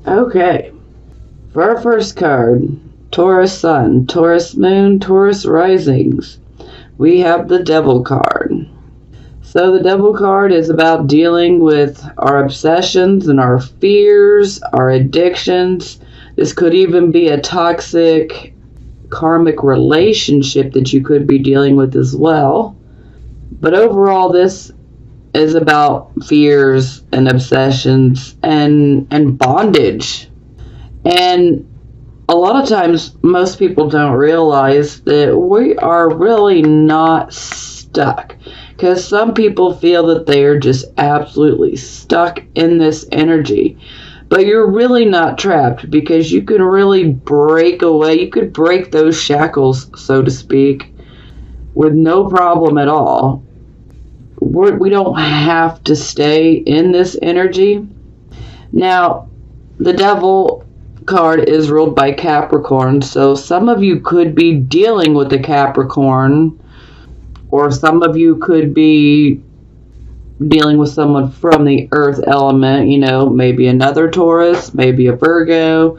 Okay. For our first card, Taurus Sun, Taurus Moon, Taurus Risings, we have the Devil card. So the Devil card is about dealing with our obsessions and our fears, our addictions. This could even be a toxic karmic relationship that you could be dealing with as well. But overall, this is about fears and obsessions and bondage. And a lot of times, most people don't realize that we are really not stuck. Because some people feel that they are just absolutely stuck in this energy. But you're really not trapped, because you can really break away. You could break those shackles, so to speak, with no problem at all. We don't have to stay in this energy. Now, the Devil card is ruled by Capricorn, so some of you could be dealing with the Capricorn, or some of you could be dealing with someone from the earth element, maybe another Taurus, maybe a Virgo,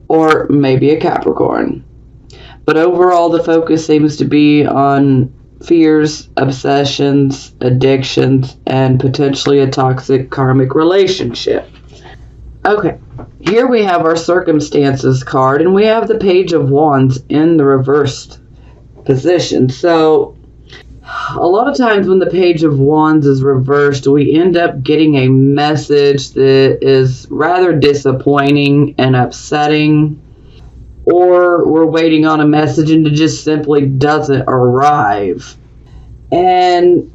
or maybe a Capricorn. But overall, the focus seems to be on fears, obsessions, addictions, and potentially a toxic karmic relationship. Okay, here we have our circumstances card, and we have the Page of Wands in the reversed position. So a lot of times when the Page of Wands is reversed, we end up getting a message that is rather disappointing and upsetting, or we're waiting on a message and it just simply doesn't arrive. And,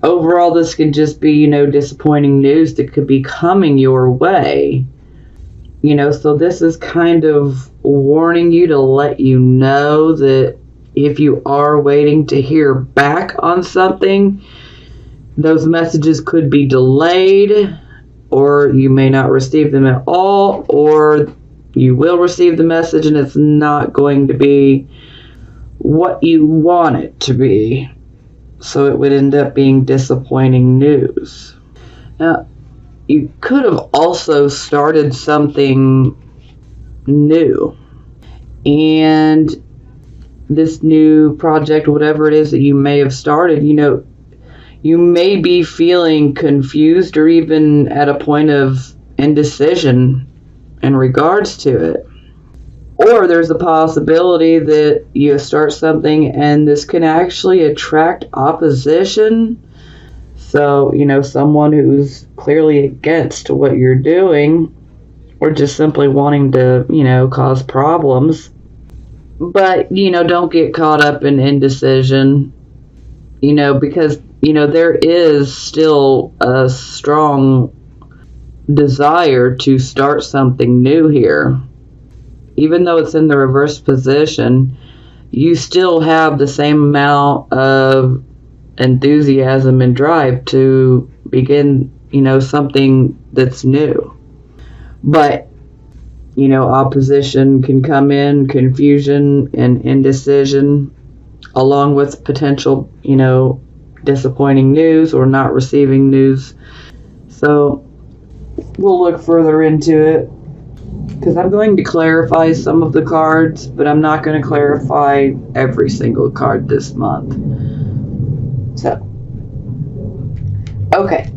overall this could just be, disappointing news that could be coming your way. So this is kind of warning you to let you know that if you are waiting to hear back on something, those messages could be delayed, or you may not receive them at all, or you will receive the message and it's not going to be what you want it to be. So it would end up being disappointing news. Now, you could have also started something new. And this new project, whatever it is that you may have started, you may be feeling confused or even at a point of indecision in regards to it. Or there's a possibility that you start something and this can actually attract opposition. So, someone who's clearly against what you're doing, or just simply wanting to, cause problems. But, don't get caught up in indecision, because, there is still a strong desire to start something new here. Even though it's in the reverse position, you still have the same amount of enthusiasm and drive to begin, something that's new. But, opposition can come in, confusion and indecision, along with potential, disappointing news or not receiving news. So we'll look further into it, because I'm going to clarify some of the cards, but I'm not going to clarify every single card this month. So, okay,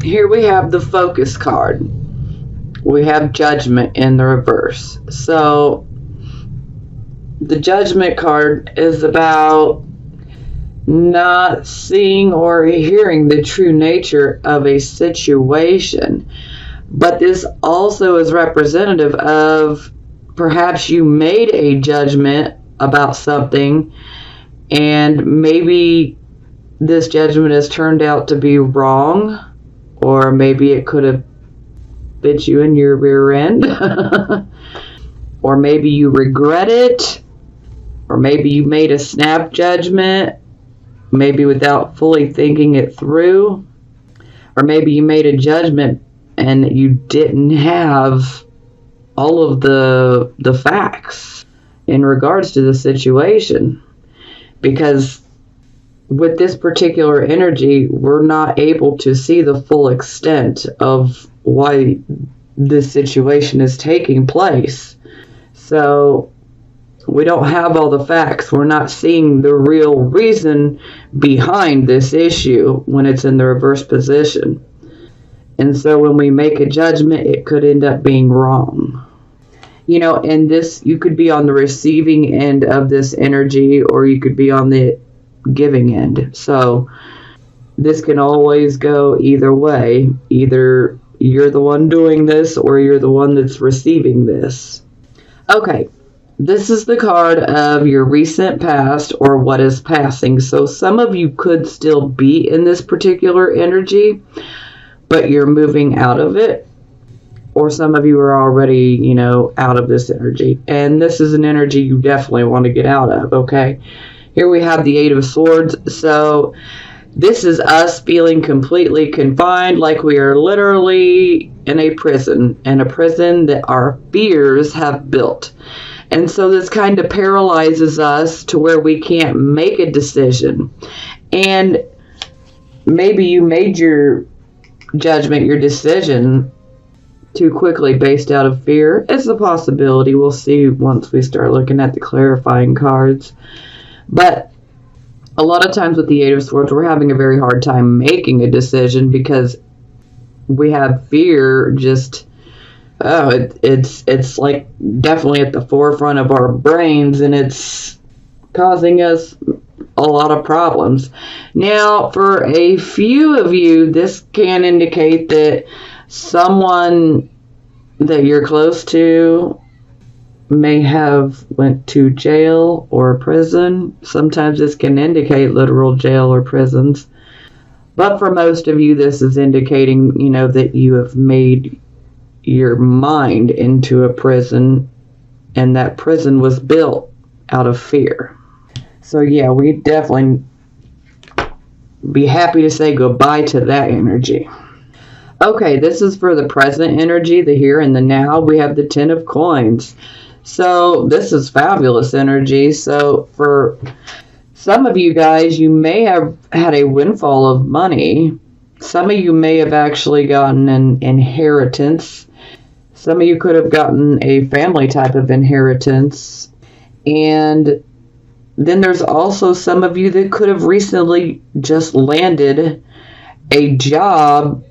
here we have the Focus card. We have Judgment in the reverse. So, the Judgment card is about not seeing or hearing the true nature of a situation. But this also is representative of perhaps you made a judgment about something, and maybe this judgment has turned out to be wrong, or maybe it could have bit you in your rear end, or maybe you regret it, or maybe you made a snap judgment, maybe without fully thinking it through, or maybe you made a judgment and you didn't have all of the facts in regards to the situation. Because with this particular energy, we're not able to see the full extent of why this situation is taking place. So we don't have all the facts. We're not seeing the real reason behind this issue when it's in the reverse position. And so when we make a judgment, it could end up being wrong. And this, you could be on the receiving end of this energy, or you could be on the giving end. So this can always go either way. Either you're the one doing this, or you're the one that's receiving this. Okay, this is the card of your recent past or what is passing. So some of you could still be in this particular energy, but you're moving out of it. Or some of you are already, out of this energy. And this is an energy you definitely want to get out of, okay? Here we have the Eight of Swords. So this is us feeling completely confined, like we are literally in a prison. And a prison that our fears have built. And so this kind of paralyzes us to where we can't make a decision. And maybe you made your judgment, your decision, too quickly based out of fear. It's a possibility. We'll see once we start looking at the clarifying cards. But a lot of times with the Eight of Swords, we're having a very hard time making a decision because we have fear just, it's like definitely at the forefront of our brains, and it's causing us a lot of problems. Now, for a few of you, this can indicate that someone that you're close to may have went to jail or prison. Sometimes this can indicate literal jail or prisons. But for most of you, this is indicating, that you have made your mind into a prison, and that prison was built out of fear. So yeah, we definitely be happy to say goodbye to that energy. Okay, this is for the present energy, the here and the now. We have the Ten of Coins. So this is fabulous energy. So for some of you guys, you may have had a windfall of money. Some of you may have actually gotten an inheritance. Some of you could have gotten a family type of inheritance. And then there's also some of you that could have recently just landed a job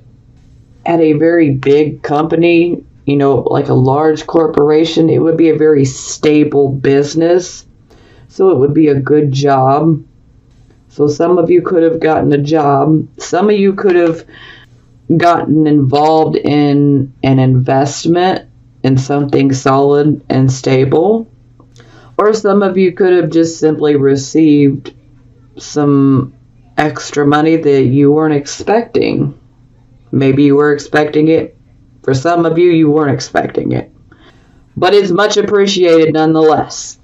at a very big company, like a large corporation. It would be a very stable business. So it would be a good job. So some of you could have gotten a job. Some of you could have gotten involved in an investment in something solid and stable. Or some of you could have just simply received some extra money that you weren't expecting. Maybe you were expecting it. For some of you, you weren't expecting it. But it's much appreciated nonetheless.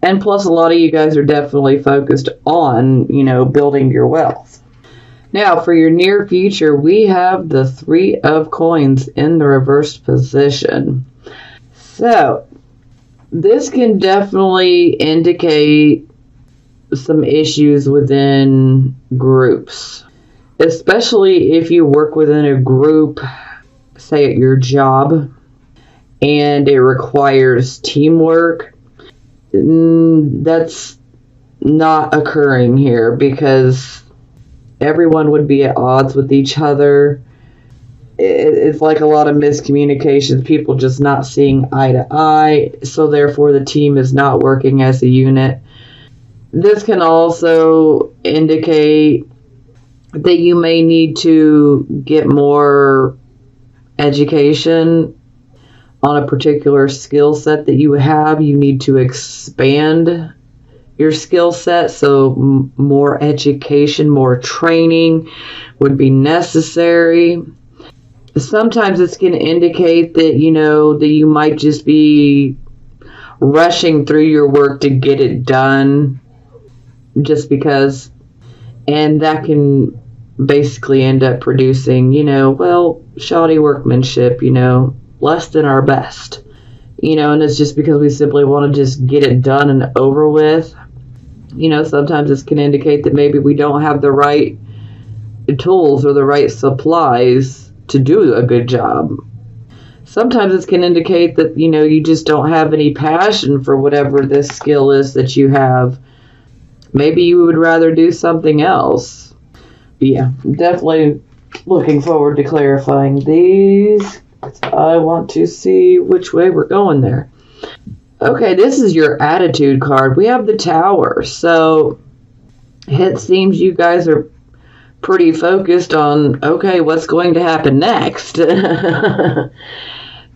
And plus, a lot of you guys are definitely focused on, building your wealth. Now, for your near future, we have the Three of Coins in the reversed position. So, this can definitely indicate some issues within groups. Especially if you work within a group, say at your job, and it requires teamwork. That's not occurring here because everyone would be at odds with each other. It's like a lot of miscommunications, people just not seeing eye to eye, so therefore the team is not working as a unit. This can also indicate that you may need to get more education on a particular skill set that you have. You need to expand your skill set, so more education, more training would be necessary. Sometimes this can indicate that, that you might just be rushing through your work to get it done just because. And that can basically end up producing, shoddy workmanship, less than our best. And it's just because we simply want to just get it done and over with. Sometimes this can indicate that maybe we don't have the right tools or the right supplies to do a good job. Sometimes it can indicate that, you just don't have any passion for whatever this skill is that you have. Maybe you would rather do something else. Yeah, definitely looking forward to clarifying these. I want to see which way we're going there. Okay, this is your attitude card. We have the Tower. So it seems you guys are pretty focused on, okay, what's going to happen next?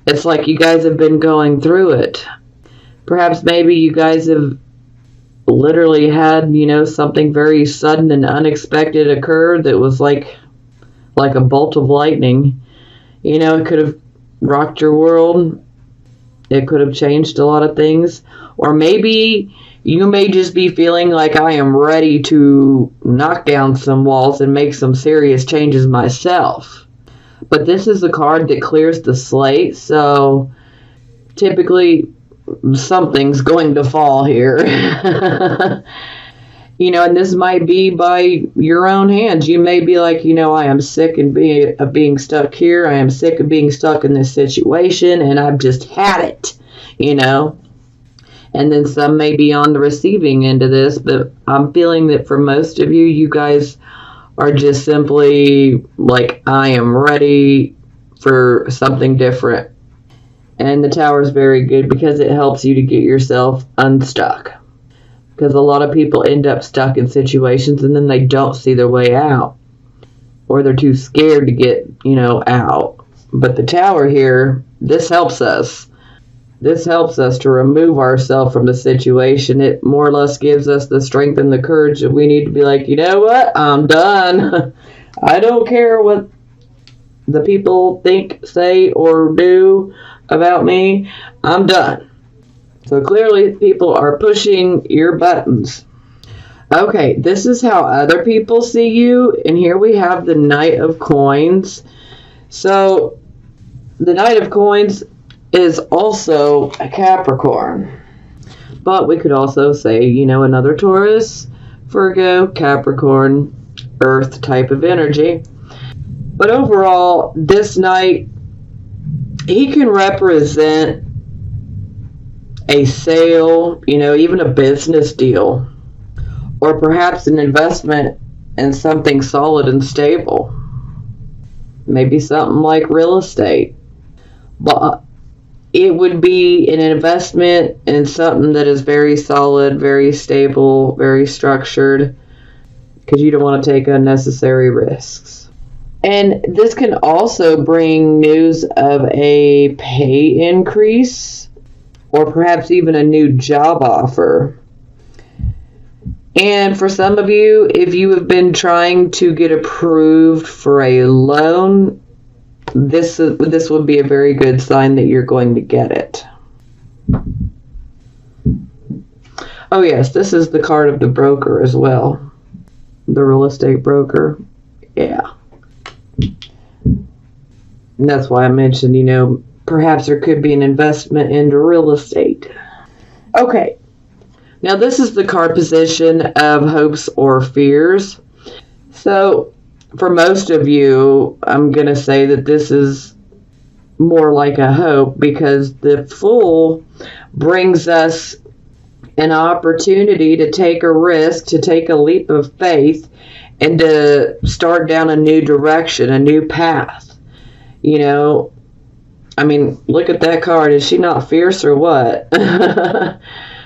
It's like you guys have been going through it. Perhaps maybe you guys have literally had, something very sudden and unexpected occur that was like a bolt of lightning. It could have rocked your world. It could have changed a lot of things. Or maybe you may just be feeling like I am ready to knock down some walls and make some serious changes myself. But this is a card that clears the slate, so typically something's going to fall here. And this might be by your own hands. You may be like, I am sick of being stuck here. I am sick of being stuck in this situation, and I've just had it, And then some may be on the receiving end of this, but I'm feeling that for most of you, you guys are just simply like, I am ready for something different. And the Tower is very good because it helps you to get yourself unstuck. Because a lot of people end up stuck in situations and then they don't see their way out. Or they're too scared to get, out. But the Tower here, this helps us. This helps us to remove ourselves from the situation. It more or less gives us the strength and the courage that we need to be like, you know what? I'm done. I don't care what the people think, say, or do about me. I'm done. So clearly people are pushing your buttons. Okay, this is how other people see you. And here we have the Knight of Coins. So the Knight of Coins is also a Capricorn. But we could also say, another Taurus, Virgo, Capricorn, Earth type of energy. But overall, this Knight, he can represent a sale, even a business deal, or perhaps an investment in something solid and stable. Maybe something like real estate. But it would be an investment in something that is very solid, very stable, very structured, because you don't want to take unnecessary risks. And this can also bring news of a pay increase, or perhaps even a new job offer. And for some of you, if you have been trying to get approved for a loan, this would be a very good sign that you're going to get it. Oh yes, this is the card of the broker as well. The real estate broker. Yeah. And that's why I mentioned, perhaps there could be an investment into real estate. Okay. Now this is the card position of hopes or fears. So for most of you, I'm going to say that this is more like a hope, because the Fool brings us an opportunity to take a risk, to take a leap of faith, and to start down a new direction, a new path. Look at that card. Is she not fierce or what?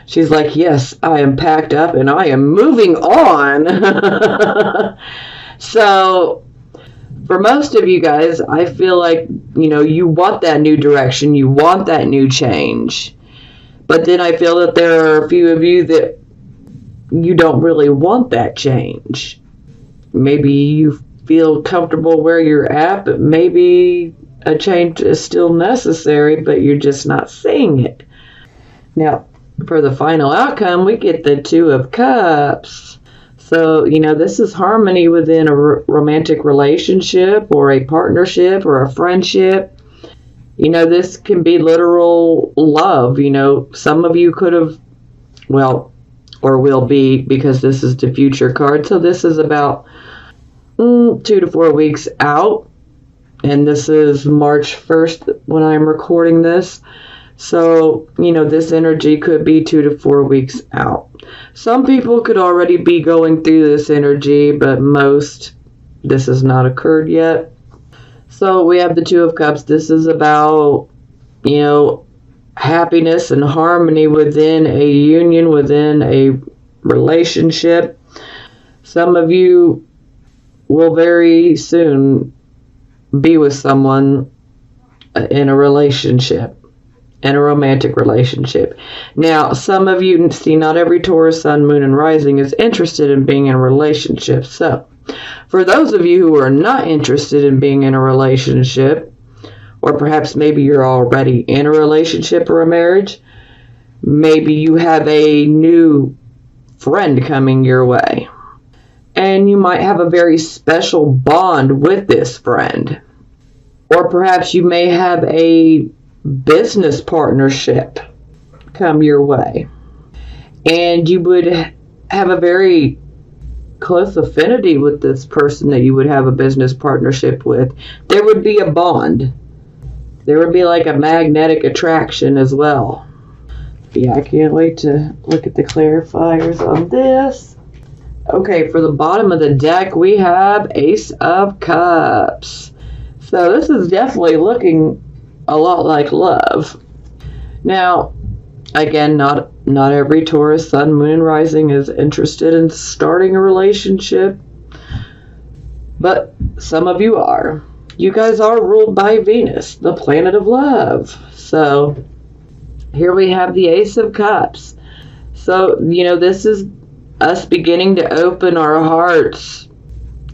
She's like, yes, I am packed up and I am moving on. So, for most of you guys, I feel like, you want that new direction, you want that new change. But then I feel that there are a few of you that you don't really want that change. Maybe you feel comfortable where you're at, but maybe a change is still necessary, but you're just not seeing it. Now, for the final outcome, we get the Two of Cups. So, this is harmony within a romantic relationship or a partnership or a friendship. This can be literal love. Some of you could have, or will be, because this is the future card. So this is about 2 to 4 weeks out. And this is March 1st when I'm recording this. So, this energy could be 2 to 4 weeks out. Some people could already be going through this energy, but most, this has not occurred yet. So we have the Two of Cups. This is about, happiness and harmony within a union, within a relationship. Some of you will very soon be with someone in a relationship, in a romantic relationship. Now, some of you, see, not every Taurus, Sun, Moon, and Rising is interested in being in a relationship. So, for those of you who are not interested in being in a relationship, or perhaps maybe you're already in a relationship or a marriage, maybe you have a new friend coming your way. And you might have a very special bond with this friend. Or perhaps you may have a business partnership come your way. And you would have a very close affinity with this person that you would have a business partnership with. There would be a bond. There would be like a magnetic attraction as well. Yeah, I can't wait to look at the clarifiers on this. Okay, for the bottom of the deck, we have Ace of Cups. So this is definitely looking a lot like love. Now, again, not every Taurus, Sun, Moon, and Rising is interested in starting a relationship, but some of you are. You guys are ruled by Venus, the planet of love. So here we have the Ace of Cups. So, this is us beginning to open our hearts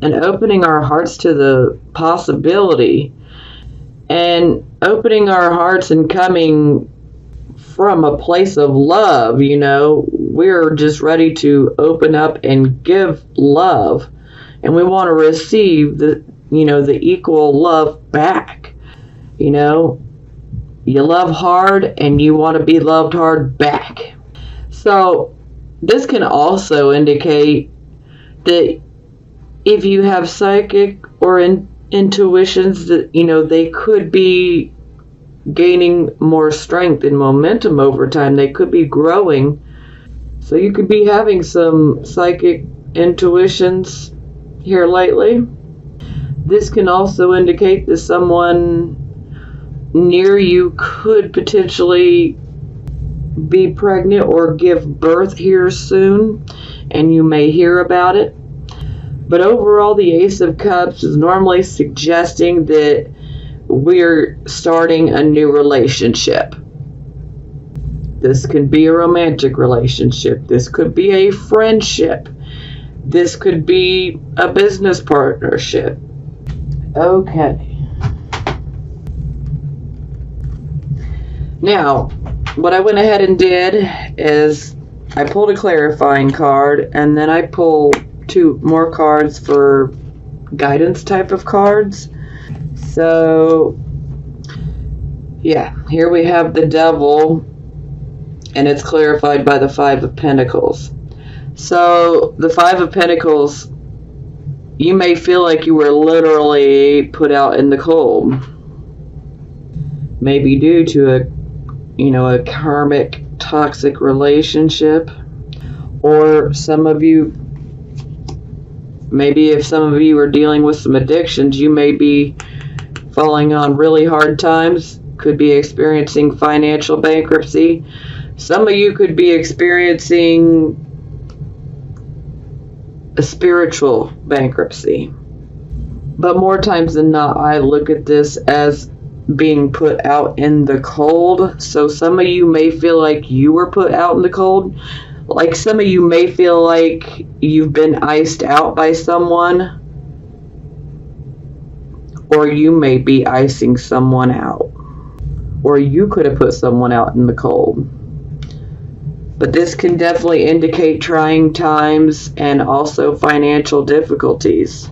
and opening our hearts to the possibility and opening our hearts and coming from a place of love. We're just ready to open up and give love, and we want to receive the equal love back. You love hard and you want to be loved hard back. So this can also indicate that if you have psychic or intuitions, that they could be gaining more strength and momentum over time. They could be growing. So you could be having some psychic intuitions here lately. This can also indicate that someone near you could potentially be pregnant or give birth here soon, and you may hear about it. But overall, the Ace of Cups is normally suggesting that we're starting a new relationship. This could be a romantic relationship. This could be a friendship. This could be a business partnership. Okay. Now, what I went ahead and did is I pulled a clarifying card, and then I pulled 2 more cards for guidance type of cards. So, yeah, here we have the Devil, and it's clarified by the 5 of Pentacles. So, the 5 of Pentacles, you may feel like you were literally put out in the cold. Maybe due to a karmic toxic relationship. Or some of you, maybe if some of you are dealing with some addictions, you may be falling on really hard times. Could be experiencing financial bankruptcy. Some of you could be experiencing a spiritual bankruptcy. But more times than not, I look at this as being put out in the cold. So some of you may feel like you were put out in the cold. Like some of you may feel like you've been iced out by someone. Or you may be icing someone out. Or you could have put someone out in the cold. But this can definitely indicate trying times and also financial difficulties.